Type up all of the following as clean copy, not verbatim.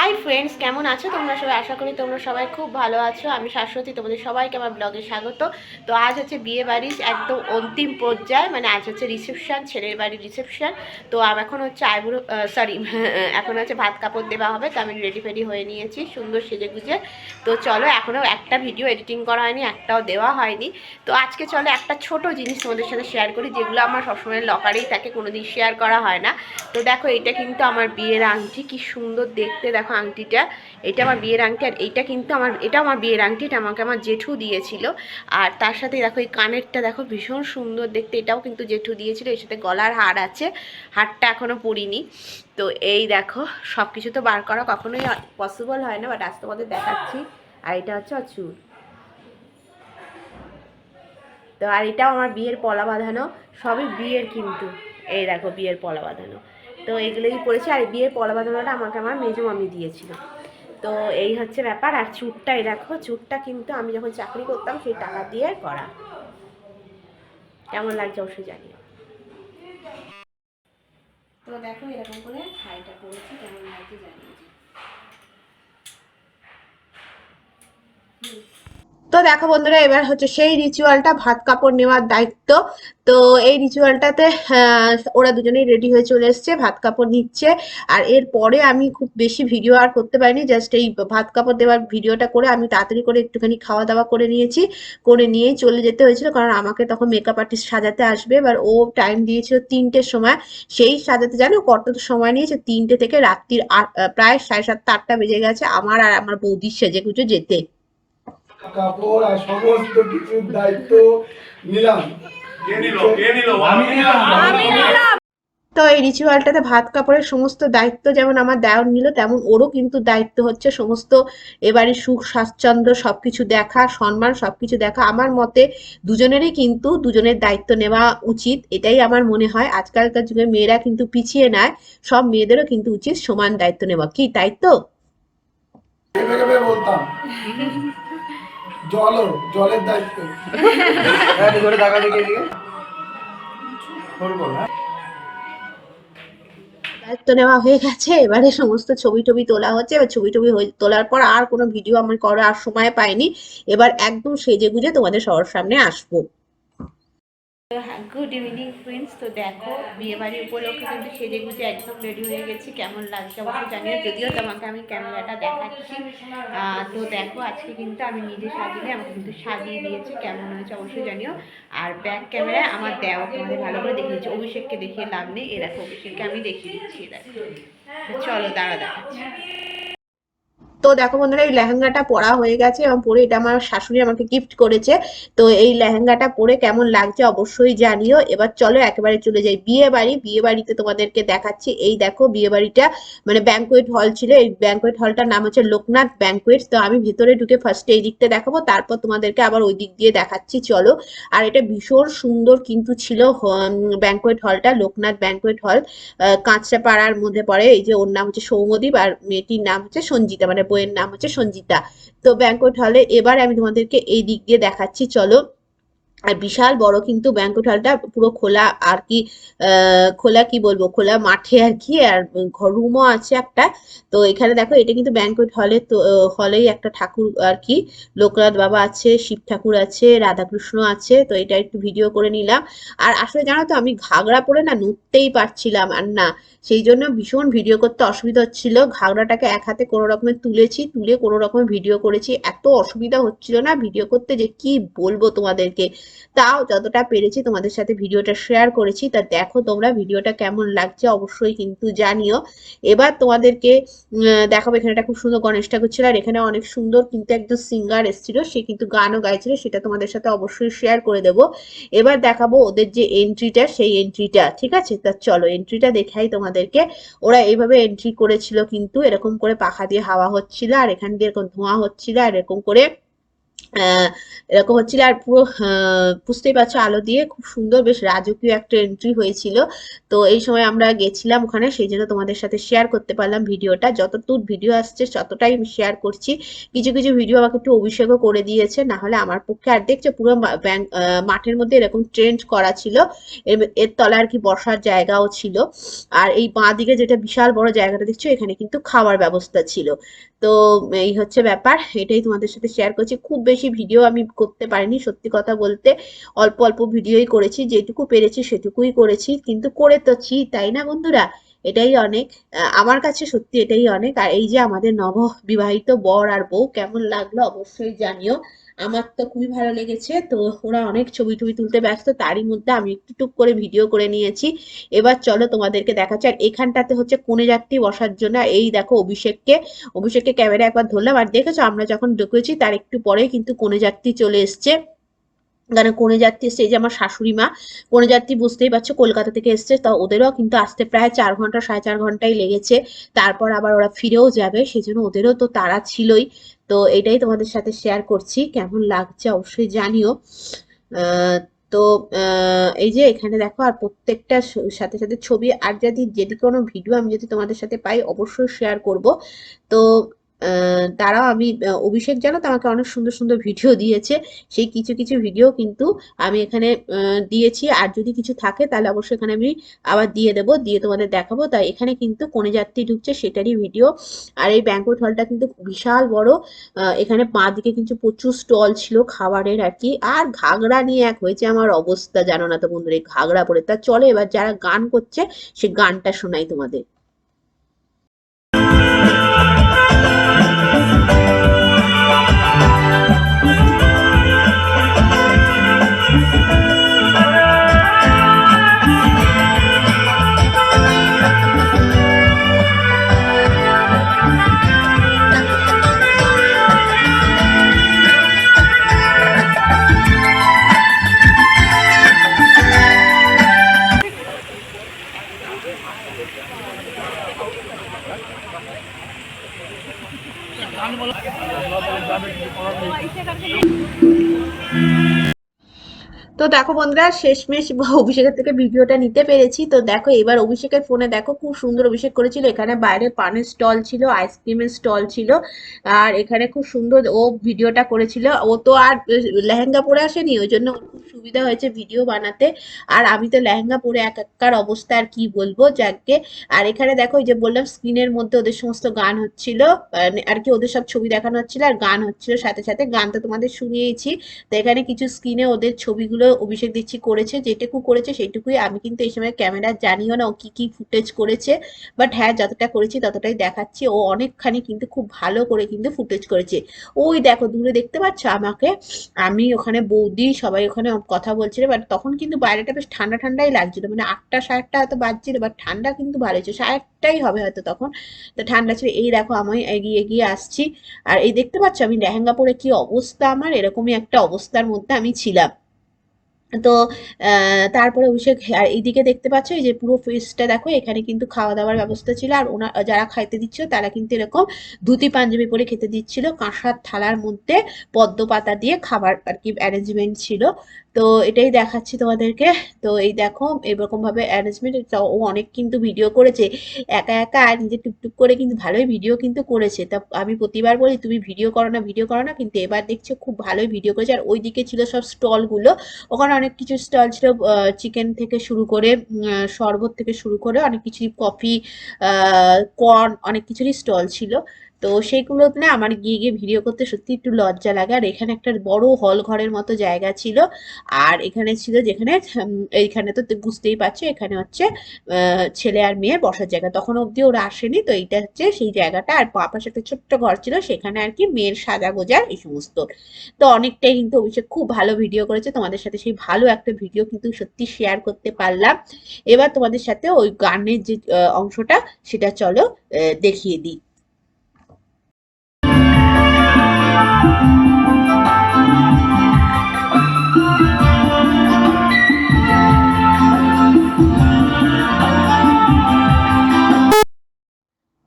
Hi friends, কেমন আছো তোমরা সবাই? আশা করি তোমরা সবাই খুব ভালো আছো। আমি শাশ্বতী, তোমাদের সবাইকে আমার ব্লগে স্বাগত। তো আজ হচ্ছে বিয়ে বাড়ির একদম অন্তিম পর্যায়ে, মানে আজ হচ্ছে রিসেপশন, ছেলের বাড়ির রিসেপশন। তো এখন হচ্ছে আইবুড়ো সরি এখন হচ্ছে ভাত কাপড় দেওয়া হবে। তো আমি রেডি ফেডি হয়ে নিয়েছি সুন্দর সেজে গুজে। তো চলো, এখনও একটা ভিডিও এডিটিং করা হয়নি, একটাও দেওয়া হয়নি। তো আজকে চলো একটা ছোট জিনিস তোমাদের সাথে শেয়ার করি, যেগুলো আমার সবসময় লকারেই থাকে, কোনোদিন শেয়ার করা হয় না। তো দেখো, এটা কিন্তু আমার বিয়ের আংটি, কি সুন্দর দেখতে দেখো আংটিটা। এটা আমার বিয়ের আংটি, আর এইটা কিন্তু এটা আমার বিয়ের আংটি, এটা আমাকে আমার জেঠু দিয়েছিল। আর তার সাথে দেখো এই কানেরটা দেখো, ভীষণ সুন্দর দেখতে, এটাও কিন্তু জেঠু দিয়েছিল। এর সাথে গলার হার আছে, হারটা এখনও পরিনি। তো এই দেখো, সব কিছু তো বার করা কখনোই পসিবল হয় না, বাট আজ তোমাদের দেখাচ্ছি। আর এটা হচ্ছে চুল। তো আর এটাও আমার বিয়ের পলা বাঁধানো, সবই বিয়ের কিন্তু। এই দেখো বিয়ের পলা বাঁধানো। তো এগুলোই পড়েছে, আর বিয়ের পলা বাঁধানোটা আমাকে আমার মেজো মামি দিয়েছিল। তো এই হচ্ছে ব্যাপার। আর চুটটা, এই দেখো চুটটা কিন্তু আমি যখন চাকরি করতাম সেই টাকা দিয়ে করা। কেমন লাগছে অবশ্যই জানিও। তো দেখো এরকম করে শাড়িটা পরেছি, কেমন লাগছে জানিও। তো দেখো বন্ধুরা, এবার হচ্ছে সেই রিচুয়ালটা, ভাত কাপড় নেওয়ার দায়িত্ব। তো এই রিচুয়ালটাতে ওরা দুজনেই রেডি হয়ে চলে এসছে, ভাত কাপড় নিচ্ছে। আর এরপরে আমি খুব বেশি ভিডিও আর করতে পারিনি, জাস্ট এই ভাত কাপড় দেওয়ার ভিডিওটা করে আমি তাড়াতাড়ি করে একটুখানি খাওয়া দাওয়া করে নিয়েছি। করে নিয়েই চলে যেতে হয়েছিল, কারণ আমাকে তখন মেকআপ আর্টিস্ট সাজাতে আসবে। এবার ও টাইম দিয়েছিল 3টের সময়। সেই সাজাতে জানো কত সময় নিয়েছে? 3টে থেকে রাত্রির প্রায় 7:30-8টা বেজে গেছে আমার আর আমার বৌদির সেজে গুজে যেতে। কাপড় আর সমস্ত কিছুর দায়িত্ব নিলাম। কে নিল? কে নিল? আমি নিলাম। তো এই রিচুয়ালটাতে ভাত কাপড়ের সমস্ত দায়িত্ব যেমন আমার দেওর নিল, তেমন ওরও কিন্তু দায়িত্ব হচ্ছে সমস্ত এবারে সুখ স্বাচ্ছন্দ্য সবকিছু দেখা, সম্মান সবকিছু দেখা। আমার মতে দুজনেরই কিন্তু দুজনের দায়িত্ব নেওয়া উচিত, এটাই আমার মনে হয়। আজকালকার যুগে মেয়েরা কিন্তু পিছিয়ে নেয়, সব মেয়েদেরও কিন্তু উচিত সমান দায়িত্ব নেওয়া, কি তাই তো? ভেবে ভেবে বলতাম জলের দায়িত্ব করে টাকা দিকে দিয়ে করবো না। দায়িত্ব নেওয়া হয়ে গেছে, এবারে সমস্ত ছবি টবি তোলা হচ্ছে। এবার ছবি টবি তোলার পর আর কোনো ভিডিও আমি করার সময় পাইনি। এবার একদম সেজে গুজে তোমাদের সবার সামনে আসবো। Good evening friends. তো দেখো, বিয়ে বাড়ির উপলক্ষে কিন্তু সেজে গুজে একদম রেডি হয়ে গেছি। কেমন লাগছে অবশ্যই জানিও, যদিও তোমাকে আমি ক্যামেরাটা দেখাচ্ছি। তো দেখো, আজকে কিন্তু আমি নিজে সাজিয়ে, আমাকে কিন্তু সাজিয়ে দিয়েছি, কেমন হয়েছে অবশ্যই জানিও। আর ব্যাক ক্যামেরায় আমার দেওয়া তোমাদের ভালো করে দেখিয়ে দিচ্ছি, অভিষেককে দেখিয়ে লাভ নেই। এ দেখো, অভিষেককে আমি দেখিয়ে দিচ্ছি, দেখো। চলো দাঁড়া দেখাচ্ছি। তো দেখো বন্ধুরা, এই লেহেঙ্গাটা পরা হয়ে গেছে, এবং পরে এটা আমার শাশুড়ি আমাকে গিফট করেছে। তো এই লেহেঙ্গাটা পরে কেমন লাগছে অবশ্যই জানিও। এবার চলো একেবারে চলে যাই বিয়ে বাড়ি। বিয়ে বাড়িতে তোমাদেরকে দেখাচ্ছি। এই দেখো বিয়ে বাড়িটা, মানে ব্যাংকোয়েট হল ছিল। এই ব্যাংকোয়েট হলটার নাম হচ্ছে লোকনাথ ব্যাংকোয়েট। তো আমি ভেতরে ঢুকে ফার্স্টে এই দিকটা দেখাবো, তারপর তোমাদেরকে আবার ওই দিক দিয়ে দেখাচ্ছি, চলো। আর এটা ভীষণ সুন্দর কিন্তু ছিল ব্যাংকোয়েট হলটা, লোকনাথ ব্যাংকোয়েট হল। কাঁচরাপাড়ার মধ্যে পড়ে। এই যে ওর নাম হচ্ছে সৌম্যদীপ, আর মেয়েটির নাম হচ্ছে সঞ্জিতা, মানে বইয়ের নাম হচ্ছে সঞ্জিতা। তো ব্যাংকোয়েট হলে এবার আমি তোমাদেরকে এই দিক দিয়ে দেখাচ্ছি, চলো। আর বিশাল বড় কিন্তু ব্যাংকোয়েট হলটা, পুরো খোলা আর কি। খোলা কি বলবো, খোলা মাঠে আর কি। আর রুমও আছে একটা। তো এখানে দেখো, এটা কিন্তু ব্যাংকোয়েট হলে, তো হলেই একটা ঠাকুর আর কি, লোকনাথ বাবা আছে, শিব ঠাকুর আছে, রাধাকৃষ্ণ আছে। তো এটা একটু ভিডিও করে নিলাম। আর আসলে জানো তো, আমি ঘাগরা পরে না নড়তেই পারছিলাম আর না, সেই জন্য ভীষণ ভিডিও করতে অসুবিধা হচ্ছিল। ঘাগরাটাকে এক হাতে কোনো রকমে তুলেছি, তুলে কোনো রকমের ভিডিও করেছি, এত অসুবিধা হচ্ছিল না ভিডিও করতে যে কি বলবো তোমাদেরকে। তাও যতটা পেরেছি তোমাদের সাথে ভিডিওটা শেয়ার করেছি। তা দেখো তোমরা ভিডিওটা কেমন লাগছে অবশ্যই কিন্তু জানিও। এবার তোমাদেরকে দেখাবো, এখানে একটা খুব সুন্দর গণেশ ঠাকুর ছিল, আর এখানে অনেক সুন্দর কিন্তু একজন সিঙ্গার এসেছিল, সে কিন্তু গানও গাইছিল, সেটা তোমাদের সাথে অবশ্যই শেয়ার করে দেবো। এবার দেখাবো ওদের যে এন্ট্রিটা, সেই এন্ট্রিটা, ঠিক আছে? তা চলো এন্ট্রিটা দেখাই তোমাদেরকে। ওরা এইভাবে এন্ট্রি করেছিল, কিন্তু এরকম করে পাখা দিয়ে হাওয়া হচ্ছিল, আর এখান দিয়ে এরকম ধোঁয়া হচ্ছিল, আর এরকম করে এরকম হচ্ছিল। আর পুরো বুঝতেই পারছো আলো দিয়ে খুব সুন্দর বেশ রাজকীয় একটা এন্ট্রি হয়েছিল। তো এই সময় আমরা গেছিলাম ওখানে, সেই জন্য তোমাদের সাথে শেয়ার করতে পারলাম ভিডিওটা। যতদূর ভিডিও আসছে ততটাই আমি শেয়ার করছি। কিছু কিছু ভিডিও আমাকে একটু অভিষেকও করে দিয়েছে, না হলে আমার পক্ষে। আর দেখছো পুরো মাঠের মধ্যে এরকম ট্রেন্ড করা ছিল, এর তলায় আর কি বসার জায়গাও ছিল। আর এই বাঁ দিকে যেটা বিশাল বড় জায়গাটা দেখছো, এখানে কিন্তু খাওয়ার ব্যবস্থা ছিল। তো এই হচ্ছে ব্যাপার, এটাই তোমাদের সাথে শেয়ার করছি। খুব বেশি ভিডিও আমি করতে পারিনি সত্যি কথা বলতে, অল্প অল্প ভিডিওই করেছি, যেটুকু পেরেছি সেটুকুই করেছি, কিন্তু করে তোছি, তাই না বন্ধুরা? এটাই অনেক, আমার কাছে সত্যি এটাই অনেক। আর এই যে আমাদের নব বিবাহিত বর আর বউ, কেমন লাগলো অবশ্যই জানিও। আমার তো খুবই ভালো লেগেছে। তো ওরা অনেক ছবি টবি তুলতে ব্যস্ত, তারই মধ্যে আমি একটু টুক করে ভিডিও করে নিয়েছি। এবার চলো তোমাদেরকে দেখাচ্ছি। আর এখানটাতে হচ্ছে কনে যাত্রী বসার জন্য। এই দেখো অভিষেককে ক্যামেরা একবার ধরলাম, আর দেখেছো আমরা যখন ঢুকেছি তার একটু পরেই কিন্তু কনে যাত্রী চলে এসছে। কারণ কনে যাত্রী এসছে, এই যে আমার শাশুড়ি মা কনে যাত্রী, বুঝতেই পারছো কলকাতা থেকে এসছে, তা ওদেরও কিন্তু আসতে প্রায় 4 ঘন্টা 4.5 ঘন্টাই লেগেছে। তারপর আবার ওরা ফিরেও যাবে, সেজন্য ওদেরও তো তাড়া ছলই। তো এটাই তোমাদের সাথে শেয়ার করছি, কেমন লাগছে অবশ্যই জানিও। আহ তো এই যে এখানে দেখো, আর প্রত্যেকটা সাথে সাথে ছবি, আর যদি কোনো ভিডিও আমি যদি তোমাদের সাথে পাই অবশ্যই শেয়ার করব। তো তারাও আমি অভিষেক জানো তো আমাকে অনেক সুন্দর সুন্দর ভিডিও দিয়েছে, সেই কিছু কিছু ভিডিও কিন্তু আমি এখানে দিয়েছি। আর যদি কিছু থাকে তাহলে অবশ্যই এখানে আমি আবার দিয়ে দেবো, দিয়ে তোমাদের দেখাবো। তাই এখানে কিন্তু কনে যাত্রী ঢুকছে সেটারই ভিডিও। আর এই ব্যাংকুয়েট হলটা কিন্তু বিশাল বড়। এখানে বাঁ দিকে কিন্তু প্রচুর স্টল ছিল খাবারের আর কি। আর ঘাগরা নিয়ে এক হয়েছে আমার অবস্থা, জানো না তো বন্ধুরা, এই ঘাগরা পরে। তা চলো এবার যারা গান করছে সে গানটা শোনাই তোমাদের। তো দেখো বন্ধুরা, শেষমেশ অভিষেকের থেকে ভিডিওটা নিতে পেরেছি। তো দেখো এবার অভিষেকের ফোনে দেখো, খুব সুন্দর অভিষেক করেছিল। এখানে বাইরে পানের স্টল ছিল, আইসক্রিমের স্টল ছিল। আর এখানে খুব সুন্দর ও ভিডিওটা করেছিল। ও তো আর লেহেঙ্গা পরে আসেনি, ওই জন্য ওর খুব সুবিধা হয়েছে ভিডিও বানাতে। আর আমি তো লেহেঙ্গা পরে একাকার অবস্থা, আর কি বলবো, যাকে। আর এখানে দেখো, ওই যে বললাম স্ক্রিনের মধ্যে ওদের সমস্ত গান হচ্ছিল, আর কি ওদের সব ছবি দেখানো হচ্ছিল, আর গান হচ্ছিল সাথে সাথে। গান তো তোমাদের শুনিয়েছি। তো এখানে কিছু স্ক্রিনে ওদের ছবিগুলো অভিষেক দিচ্ছি করেছে, যেটুকু করেছে সেইটুকুই। আমি কিন্তু এই সময় ক্যামেরা জানিও না ও কি কি ফুটেজ করেছে, বাট হ্যাঁ যতটা করেছি ততটাই দেখাচ্ছি। ও অনেকখানি কিন্তু খুব ভালো করে কিন্তু ফুটেজ করেছে। ওই দেখো দূরে দেখতে পাচ্ছ আমাকে, আমি ওখানে বৌদি সবাই ওখানে কথা বলছিল। বাট তখন কিন্তু বাইরেটা বেশ ঠান্ডা ঠান্ডাই লাগছিল, মানে 8টা 7টা হয়তো বাজছিল, বাট ঠান্ডা কিন্তু ভালো ছিল, 7টাই হবে হয়তো তখন। তো ঠান্ডা ছিল। এই দেখো আমি এগিয়ে এগিয়ে আসছি। আর এই দেখতে পাচ্ছ আমি লেহেঙ্গা পরে কি অবস্থা, আমার এরকমই একটা অবস্থার মধ্যে আমি ছিলাম। তো তারপরে অভিষেক, আর এইদিকে দেখতে পাচ্ছ এই যে পুরো ফেসটা দেখো, এখানে কিন্তু খাওয়া দাওয়ার ব্যবস্থা ছিল। আর ওনার যারা খাইতে দিচ্ছিল তারা কিন্তু এরকম ধুতি পাঞ্জাবি পরে খেতে দিচ্ছিল, কাঁসার থালার মধ্যে পদ্ম পাতা দিয়ে খাবার আর কি অ্যারেঞ্জমেন্ট ছিল। তো এটাই দেখাচ্ছি তোমাদেরকে। তো এই দেখো এরকম ভাবে অ্যারেঞ্জমেন্ট। ও অনেক কিন্তু ভিডিও করেছে একা একা, আর নিজে টুকটুক করে কিন্তু ভালোই ভিডিও কিন্তু করেছে। তা আমি প্রতিবার বলি তুমি ভিডিও করো না ভিডিও করো না, কিন্তু এবার দেখছো খুব ভালোই ভিডিও করেছে। আর ওইদিকে ছিল সব স্টলগুলো, ওখানে অনেক কিছু স্টল ছিল, চিকেন থেকে শুরু করে শরবত থেকে শুরু করে অনেক কিছুই, কফি, কর্ন, অনেক কিছুরই স্টল ছিল। তো সেইগুলো না আমার গিয়ে গিয়ে ভিডিও করতে সত্যি একটু লজ্জা লাগে। আর এখানে একটা বড় হল ঘরের মতো জায়গা ছিল। আর এখানে ছিল যেখানে এইখানে তো বুঝতেই পারছো, এখানে হচ্ছে ছেলে আর মেয়ে বসার জায়গা। তখন অবধি ওরা আসেনি, তো এইটা হচ্ছে সেই জায়গাটা। আর পাশে একটা ছোট্ট ঘর ছিল, সেখানে আর কি মেয়ের সাজা গোজার এই সমস্ত। তো অনেকটাই কিন্তু অভিষেক খুব ভালো ভিডিও করেছে, তোমাদের সাথে সেই ভালো একটা ভিডিও কিন্তু সত্যি শেয়ার করতে পারলাম। এবার তোমাদের সাথে ওই গানের যে অংশটা সেটা চলো দেখিয়ে দিই।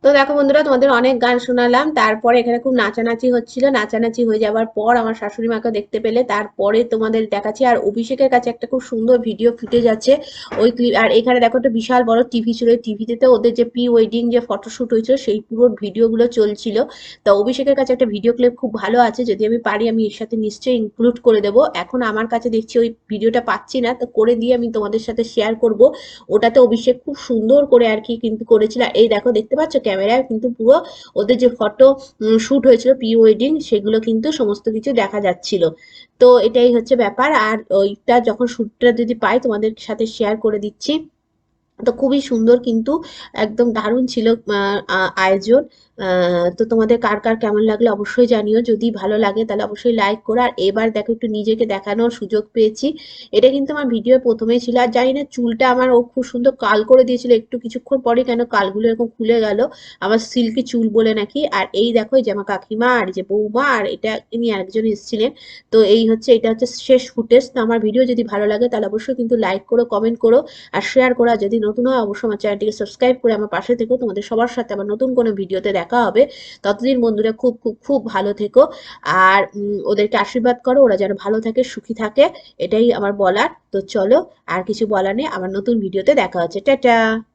তো দেখো বন্ধুরা, তোমাদের অনেক গান শোনালাম, তারপরে এখানে খুব নাচানাচি হচ্ছিল। নাচানাচি হয়ে যাওয়ার পর আমার শাশুড়ি মাকে দেখতে পেলে, তারপরে তোমাদের দেখাচ্ছি। আর অভিষেকের কাছে একটা খুব সুন্দর ভিডিও ফুটেজ আছে, ওই ক্লিপ। আর এখানে দেখো একটা বিশাল বড় টিভি ছিল, টিভিতে তো ওদের যে প্রি ওয়েডিং যে ফটোশুট হয়েছিল সেই পুরো ভিডিওগুলো চলছিল। তা অভিষেকের কাছে একটা ভিডিও ক্লিপ খুব ভালো আছে, যদি আমি পারি আমি এর সাথে নিশ্চয়ই ইনক্লুড করে দেবো। এখন আমার কাছে দেখছি ওই ভিডিওটা পাচ্ছি না, তো করে দিয়ে আমি তোমাদের সাথে শেয়ার করব। ওটাতে অভিষেক খুব সুন্দর করে আর কি কিন্তু করেছিল। আর এই দেখো, দেখতে পাচ্ছ ক্যামেরায় কিন্তু পুরো ওদের যে ফটো শুট হয়েছিল প্রি ওয়েডিং, সেগুলো কিন্তু সমস্ত কিছু দেখা যাচ্ছিল। তো এটাই হচ্ছে ব্যাপার। আর ওইটা যখন শুটটা যদি পাই তোমাদের সাথে শেয়ার করে দিচ্ছি। তো খুবই সুন্দর কিন্তু, একদম দারুণ ছিল আয়োজন। তো তোমাদের কার কার কেমন লাগলো অবশ্যই জানিও, যদি ভালো লাগে তাহলে অবশ্যই লাইক করো। আর এবার দেখো একটু নিজেকে দেখানোর সুযোগ পেয়েছি। এটা কিন্তু আমার ভিডিও প্রথমেই ছিল। আর জানি না চুলটা আমার ও খুব সুন্দর কাল করে দিয়েছিল একটু কিছুক্ষণ পরে, কেন কালগুলো এরকম খুলে গেল, আমার সিল্কি চুল বলে নাকি। আর এই দেখো, এই যে আমার কাকিমা আর যে বৌমা আর এটা ইনি আরেকজন এসেছিলেন। তো এই হচ্ছে, এটা হচ্ছে শেষ ফুটেজ। তো আমার ভিডিও যদি ভালো লাগে তাহলে অবশ্যই কিন্তু লাইক করো, কমেন্ট করো আর শেয়ার করা। যদি নতুন হয় অবশ্যই আমার চ্যানেলটিকে সাবস্ক্রাইব করে আমার পাশে থেকো। তোমাদের সবার সাথে আবার নতুন কোনো ভিডিওতে দেখা হবে। ততদিন বন্ধুরা খুব খুব খুব ভালো থেকো। আর ওদেরকে আশীর্বাদ করো, ওরা যেন ভালো থাকে, সুখী থাকে, এটাই আমার বলার। তো চলো, আর কিছু বলার নেই, আবার নতুন ভিডিওতে দেখা হচ্ছে। টাটা।